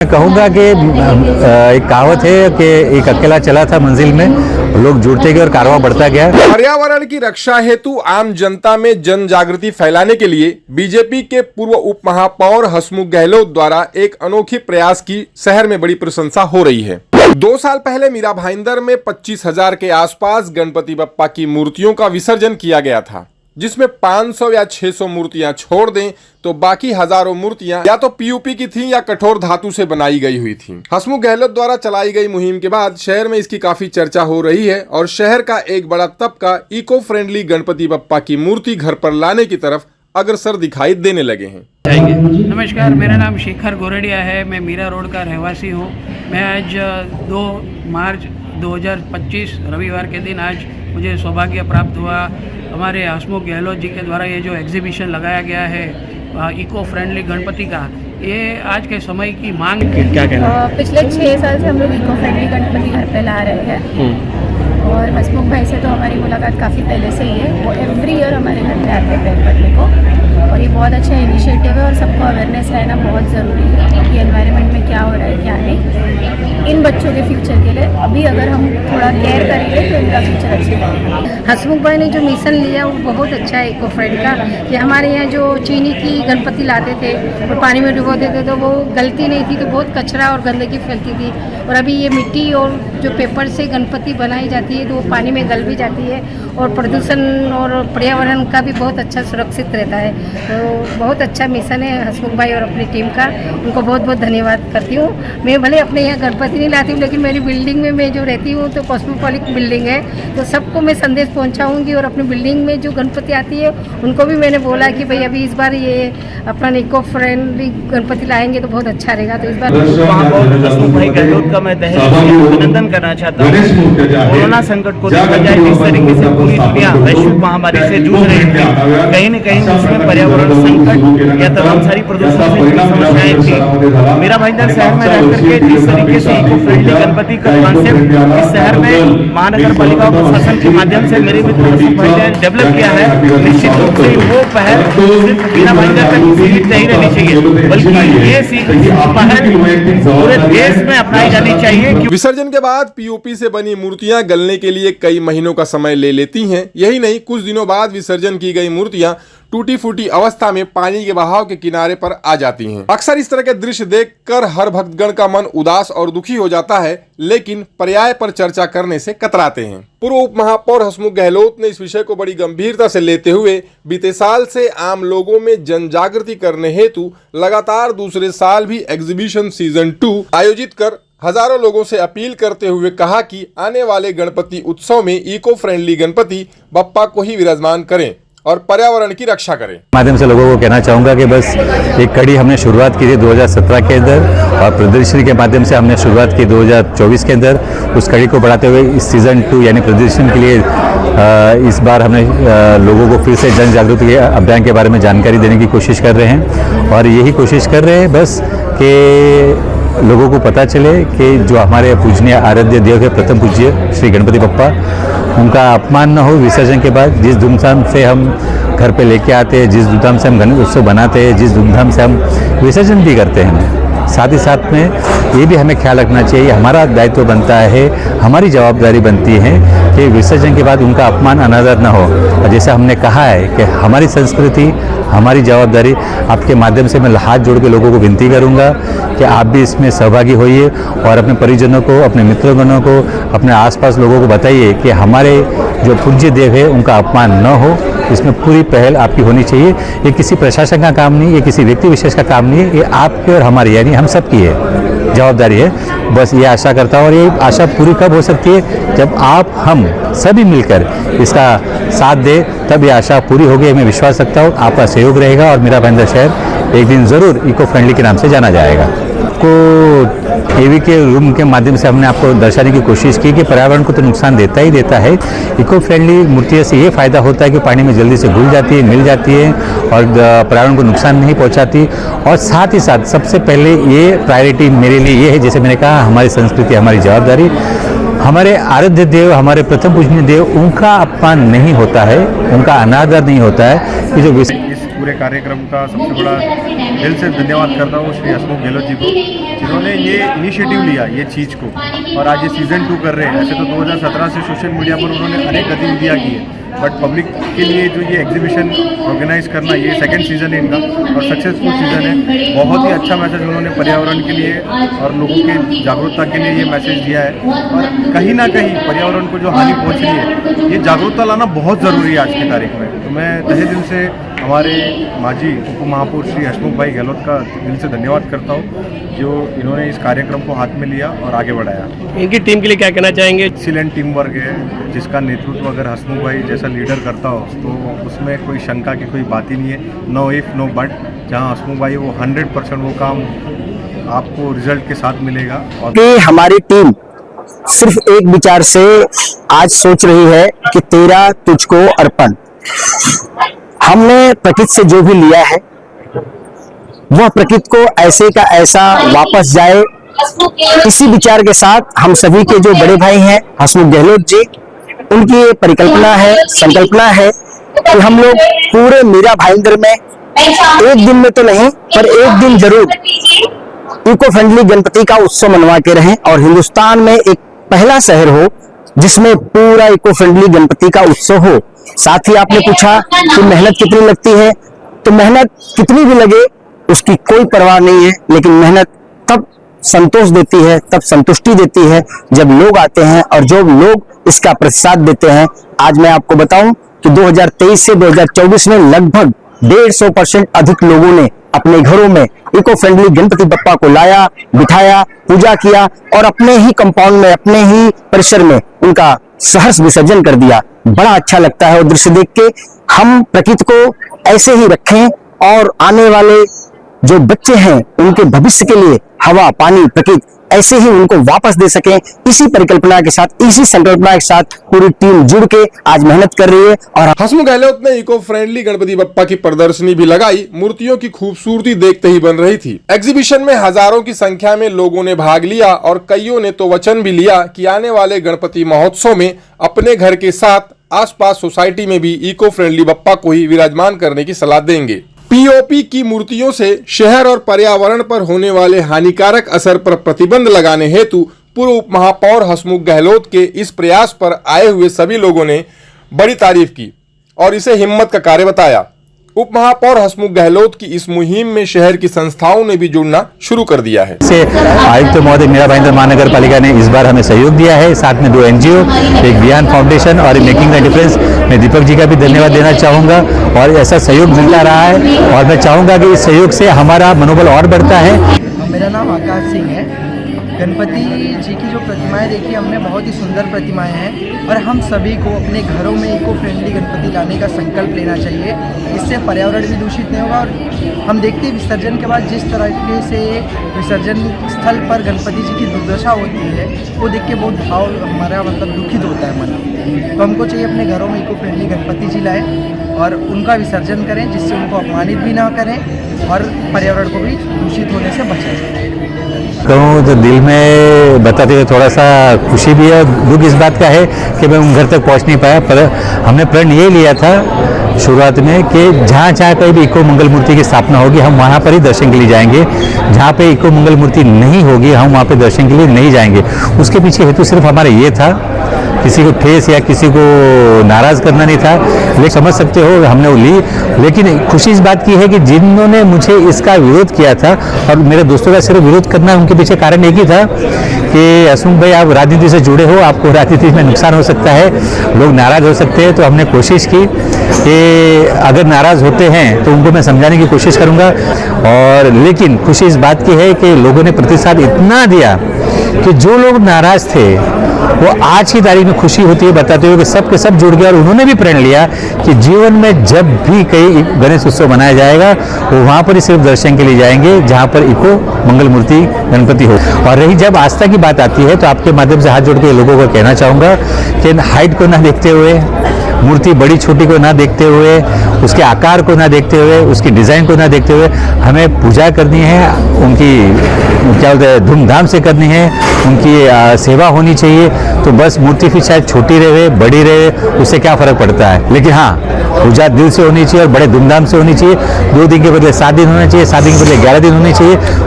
मैं कहूँगा कि एक कहावत है कि एक अकेला चला था मंजिल में, लोग जुड़ते गए और कारवां बढ़ता गया। पर्यावरण की रक्षा हेतु आम जनता में जन जागृति फैलाने के लिए बीजेपी के पूर्व उप महापौर हसमुख गहलोत द्वारा एक अनोखे प्रयास की शहर में बड़ी प्रशंसा हो रही है। 2 साल पहले मीरा भाईंदर में 25,000 के आसपास गणपति बप्पा की मूर्तियों का विसर्जन किया गया था, जिसमें 500 या 600 मूर्तियां छोड़ दें तो बाकी हजारों मूर्तियां या तो पीओपी की थीं या कठोर धातु से बनाई गई हुई थीं। हसमुख गहलोत द्वारा चलाई गई मुहिम के बाद शहर में इसकी काफी चर्चा हो रही है और शहर का एक बड़ा तबका इको फ्रेंडली गणपति बप्पा की मूर्ति घर पर लाने की तरफ अग्रसर दिखाई देने लगे हैं। नमस्कार, मेरा नाम शेखर गोरडिया है। मैं मीरा रोड का रहवासी हूँ। मैं आज 2 मार्च 2025 रविवार के दिन आज मुझे सौभाग्य प्राप्त हुआ। हमारे हसमुख गहलोत जी के द्वारा ये जो एग्जीबिशन लगाया गया है इको फ्रेंडली गणपति का, ये आज के समय की मांग क्या कहना है? पिछले 6 साल से हम लोग इको फ्रेंडली गणपति घर पे ला रहे हैं और हसमुख भाई से तो हमारी मुलाकात काफ़ी पहले से ही है। वो एवरी ईयर हमारे घर पे आते हैं पैर पड़ने को और ये बहुत अच्छा इनिशिएटिव है और सबको अवेयरनेस रहना बहुत ज़रूरी है कि एनवायरनमेंट में क्या हो रहा है क्या नहीं। इन बच्चों के फ्यूचर के लिए अभी अगर हम थोड़ा केयर करेंगे तो इनका फ्यूचर अच्छा रहेगा। हसमुख भाई ने जो मिशन लिया वो बहुत अच्छा है इको फ्रेंड का, कि हमारे यहाँ जो चीनी की गणपति लाते थे और पानी में डुबोते थे तो वो गलती नहीं थी, तो बहुत कचरा और गंदगी फैलती थी। और अभी ये मिट्टी और जो पेपर से गणपति बनाई जाती है तो वो पानी में गल भी जाती है और प्रदूषण और पर्यावरण का भी बहुत अच्छा सुरक्षित रहता है। तो बहुत अच्छा मिशन है हसमुख भाई और अपनी टीम का, उनको बहुत बहुत धन्यवाद करती हूँ। मैं भले अपने यहाँ गणपति नहीं लाती हूँ, लेकिन मेरी बिल्डिंग में मैं जो रहती हूँ तो कॉस्मोपॉलिटन बिल्डिंग है, तो सबको मैं संदेश पहुँचाऊँगी। और अपनी बिल्डिंग में जो गणपति आती है उनको भी मैंने बोला कि भाई अभी इस बार ये अपना इको फ्रेंडली गणपति लाएंगे तो बहुत अच्छा रहेगा। तो इस बार हसमुख भाई गहलोत का मैं अभिनंदन करना चाहता हूँ। कोरोना संकट को देखा जाए, जिस तरीके से पूरी दुनिया वैश्विक महामारी से जूझ रही थी, कहीं न कहीं उसमें पर्यावरण संकट या तमाम सारी प्रदूषण से जुड़ी समस्याएं थी। मेरा भाईंदर शहर में रह करके जिस तरीके से इको फ्रेंडली गणपति का कॉन्सेप्ट इस शहर में महानगर पालिका प्रशासन के माध्यम से मेरे मित्र हसमुख भाई ने डेवलप किया है, निश्चित रूप से वो पहल सिर्फ मेरा भाईंदर तक सीमित नहीं रहनी चाहिए, बल्कि ये पहल पूरे देश में अपनाई जानी चाहिए। विसर्जन के बाद पीओपी से बनी मूर्तियां गलने के लिए कई महीनों का समय ले लेती हैं। यही नहीं, कुछ दिनों बाद विसर्जन की गई मूर्तियां टूटी फूटी अवस्था में पानी के बहाव के किनारे पर आ जाती हैं। अक्सर इस तरह के दृश्य देखकर हर भक्तगण का मन उदास और दुखी हो जाता है, लेकिन पर्याय पर चर्चा करने से कतराते हैं। पूर्व उप महापौर हसमुख गहलोत ने इस विषय को बड़ी गंभीरता से लेते हुए बीते साल से आम लोगों में जन जागृति करने हेतु लगातार दूसरे साल भी एग्जीबिशन सीजन 2 आयोजित कर हजारों लोगों से अपील करते हुए कहा कि आने वाले गणपति उत्सव में इको फ्रेंडली गणपति बप्पा को ही विराजमान करें और पर्यावरण की रक्षा करें। माध्यम से लोगों को कहना चाहूँगा कि बस एक कड़ी हमने शुरुआत की थी 2017 के अंदर और प्रदर्शनी के माध्यम से हमने शुरुआत की 2024 के अंदर। उस कड़ी को बढ़ाते हुए इस सीज़न 2 यानी प्रदर्शनी के लिए इस बार हमने लोगों को फिर से जन जागृति के अभियान के बारे में जानकारी देने की कोशिश कर रहे हैं और यही कोशिश कर रहे हैं बस कि लोगों को पता चले कि जो हमारे पूजनीय आराध्य देव है प्रथम पूज्य श्री गणपति बप्पा, उनका अपमान न हो विसर्जन के बाद। जिस धूमधाम से हम घर पे लेके आते हैं, जिस धूमधाम से हम गणेश उत्सव बनाते हैं, जिस धूमधाम से हम विसर्जन भी करते हैं, साथ ही साथ में ये भी हमें ख्याल रखना चाहिए, हमारा दायित्व बनता है, हमारी जवाबदारी बनती है कि विसर्जन के बाद उनका अपमान अनादर न हो। और जैसा हमने कहा है कि हमारी संस्कृति हमारी जवाबदारी, आपके माध्यम से मैं हाथ जोड़ के लोगों को विनती करूंगा कि आप भी इसमें सहभागी होइए और अपने परिजनों को, अपने मित्रगणों को, अपने आसपास लोगों को बताइए कि हमारे जो पूज्य देव है उनका अपमान न हो। इसमें पूरी पहल आपकी होनी चाहिए। ये किसी प्रशासन का काम नहीं, ये किसी व्यक्ति विशेष का काम नहीं है, ये आपकी और हमारी यानी हम सब की है जवाबदारी है। बस ये आशा करता हूँ और ये आशा पूरी कब हो सकती है जब आप हम सभी मिलकर इसका साथ दे, तब ये आशा पूरी होगी। मैं विश्वास रखता हूँ आपका सहयोग रहेगा और मीरा भाईंदर शहर एक दिन ज़रूर इको फ्रेंडली के नाम से जाना जाएगा। को एवी के रूम के माध्यम से हमने आपको दर्शाने की कोशिश की कि पर्यावरण को तो नुकसान देता ही देता है, इको फ्रेंडली मूर्तियों से ये फ़ायदा होता है कि पानी में जल्दी से घुल जाती है, मिल जाती है और पर्यावरण को नुकसान नहीं पहुंचाती। और साथ ही साथ सबसे पहले ये प्रायोरिटी मेरे लिए ये है, जैसे मैंने कहा, हमारी संस्कृति हमारी जवाबदारी, हमारे आराध्य देव, हमारे प्रथम पूजनीय देव, उनका अपमान नहीं होता है, उनका अनादर नहीं होता है। कि जो पूरे कार्यक्रम का सबसे बड़ा दिल से धन्यवाद करता हूँ श्री हसमुख गहलोत जी को, जिन्होंने ये इनिशिएटिव लिया ये चीज़ को, और आज ये सीज़न 2 कर रहे हैं। ऐसे तो 2017 से सोशल मीडिया पर उन्होंने अनेक गतिविधियाँ की है, बट पब्लिक के लिए जो ये एग्जीबिशन ऑर्गेनाइज करना, ये सेकंड सीज़न है इनका और सक्सेसफुल सीज़न है। बहुत ही अच्छा मैसेज उन्होंने पर्यावरण के लिए और लोगों के जागरूकता के लिए ये मैसेज दिया है। और कहीं ना कहीं पर्यावरण को जो हानि पहुंच रही है, ये जागरूकता लाना बहुत ज़रूरी है आज की तारीख में। तो मैं तहे दिल से हमारे माजी उप महापौर श्री हसमुख भाई गहलोत का दिल से धन्यवाद करता हूँ, जो इन्होंने इस कार्यक्रम को हाथ में लिया और आगे बढ़ाया। इनकी टीम के लिए क्या कहना चाहेंगे? एक्सीलेंट टीम वर्क है, जिसका नेतृत्व अगर हसमुख भाई जैसा लीडर करता हो तो उसमें कोई शंका की कोई बात ही नहीं है। नो इफ नो बट, जहाँ हसमुख भाई वो 100% वो काम आपको रिजल्ट के साथ मिलेगा। और कि हमारी टीम सिर्फ एक विचार से आज सोच रही है कि तेरा तुझको अर्पण। हमने प्रकृति से जो भी लिया है वह प्रकृति को ऐसे का ऐसा वापस जाए, इसी विचार के साथ हम सभी के जो बड़े भाई हैं हसमुख गहलोत जी, उनकी ये परिकल्पना है, संकल्पना है कि हम लोग पूरे मीरा भाईंदर में एक दिन में तो नहीं पर एक दिन जरूर इको फ्रेंडली गणपति का उत्सव मनवा के रहें और हिंदुस्तान में एक पहला शहर हो जिसमें पूरा इको फ्रेंडली गणपति का उत्सव हो। साथ ही आपने पूछा कि मेहनत कितनी लगती है, तो मेहनत कितनी भी लगे उसकी कोई परवाह नहीं है, लेकिन मेहनत तब संतोष देती है, तब संतुष्टि देती है जब लोग आते हैं और जो लोग इसका प्रतिसाद देते हैं। आज मैं आपको बताऊं कि 2023 से 2024 में लगभग 150% अधिक लोगों ने अपने घरों में इको फ्रेंडली गणपति बप्पा को लाया, बिठाया, पूजा किया और अपने ही कंपाउंड में, अपने ही परिसर में उनका सहर्ष विसर्जन कर दिया। बड़ा अच्छा लगता है वो दृश्य देख के। हम प्रकृति को ऐसे ही रखें और आने वाले जो बच्चे हैं उनके भविष्य के लिए हवा, पानी, प्रकृति ऐसे ही उनको वापस दे सकें, इसी परिकल्पना के साथ, इसी संकल्पना के साथ पूरी टीम जुड़ के आज मेहनत कर रही है। और हसमुख गहलोत ने इको फ्रेंडली गणपति बप्पा की प्रदर्शनी भी लगाई। मूर्तियों की खूबसूरती देखते ही बन रही थी। एग्जीबिशन में हजारों की संख्या में लोगों ने भाग लिया और कईयों ने तो वचन भी लिया कि आने वाले गणपति महोत्सव में अपने घर के साथ आसपास सोसाइटी में भी इको फ्रेंडली बप्पा को ही विराजमान करने की सलाह देंगे। पीओपी की मूर्तियों से शहर और पर्यावरण पर होने वाले हानिकारक असर पर प्रतिबंध लगाने हेतु पूर्व उप महापौर हसमुख गहलोत के इस प्रयास पर आए हुए सभी लोगों ने बड़ी तारीफ की और इसे हिम्मत का कार्य बताया। उप महापौर हसमुख गहलोत की इस मुहिम में शहर की संस्थाओं ने भी जुड़ना शुरू कर दिया है। आयुक्त महोदय मीरा भाईंदर महानगर पालिका ने इस बार हमें सहयोग दिया है, साथ में 2 NGO, एक वियान फाउंडेशन और मेकिंग द डिफरेंस। मैं दीपक जी का भी धन्यवाद देना चाहूँगा और ऐसा सहयोग मिलता रहा है और मैं चाहूँगा कि इस सहयोग से हमारा मनोबल और बढ़ता है। मेरा नाम आकाश सिंह है। गणपति जी की जो प्रतिमाएं देखी हमने, बहुत ही सुंदर प्रतिमाएं हैं और हम सभी को अपने घरों में इको फ्रेंडली गणपति लाने का संकल्प लेना चाहिए। इससे पर्यावरण भी दूषित नहीं होगा और हम देखते हैं विसर्जन के बाद जिस तरीके से विसर्जन स्थल पर गणपति जी की दुर्दशा होती है वो देख के बहुत भाव हमारा दुखित होता है मन। तो हमको चाहिए अपने घरों में इको फ्रेंडली गणपति जी लाएँ और उनका विसर्जन करें, जिससे उनको अपमानित भी ना करें और पर्यावरण को भी दूषित होने से बचाएं। कहूँ तो दिल में बताते हुए थोड़ा सा खुशी भी है, दुख इस बात का है कि मैं उन घर तक पहुँच नहीं पाया, पर हमने प्रण ये लिया था शुरुआत में कि जहाँ जहाँ कहीं भी इको मंगल मूर्ति की स्थापना होगी हम वहाँ पर ही दर्शन के लिए जाएंगे, जहाँ पे इको मंगल मूर्ति नहीं होगी हम वहाँ पे दर्शन के लिए नहीं जाएंगे। उसके पीछे हेतु सिर्फ हमारा ये था, किसी को ठेस या किसी को नाराज़ करना नहीं था। लेकिन समझ सकते हो हमने वो ली, लेकिन खुशी इस बात की है कि जिन्होंने मुझे इसका विरोध किया था और मेरे दोस्तों का सिर्फ विरोध करना, उनके पीछे कारण एक ही था कि हसमुख भाई आप राजनीति से जुड़े हो, आपको राजनीति में नुकसान हो सकता है, लोग नाराज़ हो सकते हैं। तो हमने कोशिश की कि अगर नाराज़ होते हैं तो उनको मैं समझाने की कोशिश करूँगा। और लेकिन खुशी इस बात की है कि लोगों ने प्रतिसाद इतना दिया कि जो लोग नाराज़ थे वो आज की तारीख में खुशी होती है बताते हुए कि सब के सब जुड़ गए और उन्होंने भी प्रण लिया कि जीवन में जब भी कहीं गणेश उत्सव मनाया जाएगा वो वहाँ पर ही सिर्फ दर्शन के लिए जाएंगे जहाँ पर इको मंगल मूर्ति गणपति हो। और रही जब आस्था की बात आती है तो आपके माध्यम से हाथ जोड़ के लोगों को कहना चाहूँगा कि हाइट को ना देखते हुए, मूर्ति बड़ी छोटी को ना देखते हुए, उसके आकार को ना देखते हुए, उसकी डिज़ाइन को ना देखते हुए हमें पूजा करनी है, उनकी क्या बोलते हैं धूमधाम से करनी है, उनकी सेवा होनी चाहिए। तो बस मूर्ति फिर चाहे छोटी रहे बड़ी रहे उससे क्या फ़र्क पड़ता है, लेकिन हाँ पूजा दिल से होनी चाहिए और बड़े धूमधाम से होनी चाहिए। 2 दिन के बदले 7 दिन होना चाहिए, 7 दिन के बदले 11 दिन होनी चाहिए।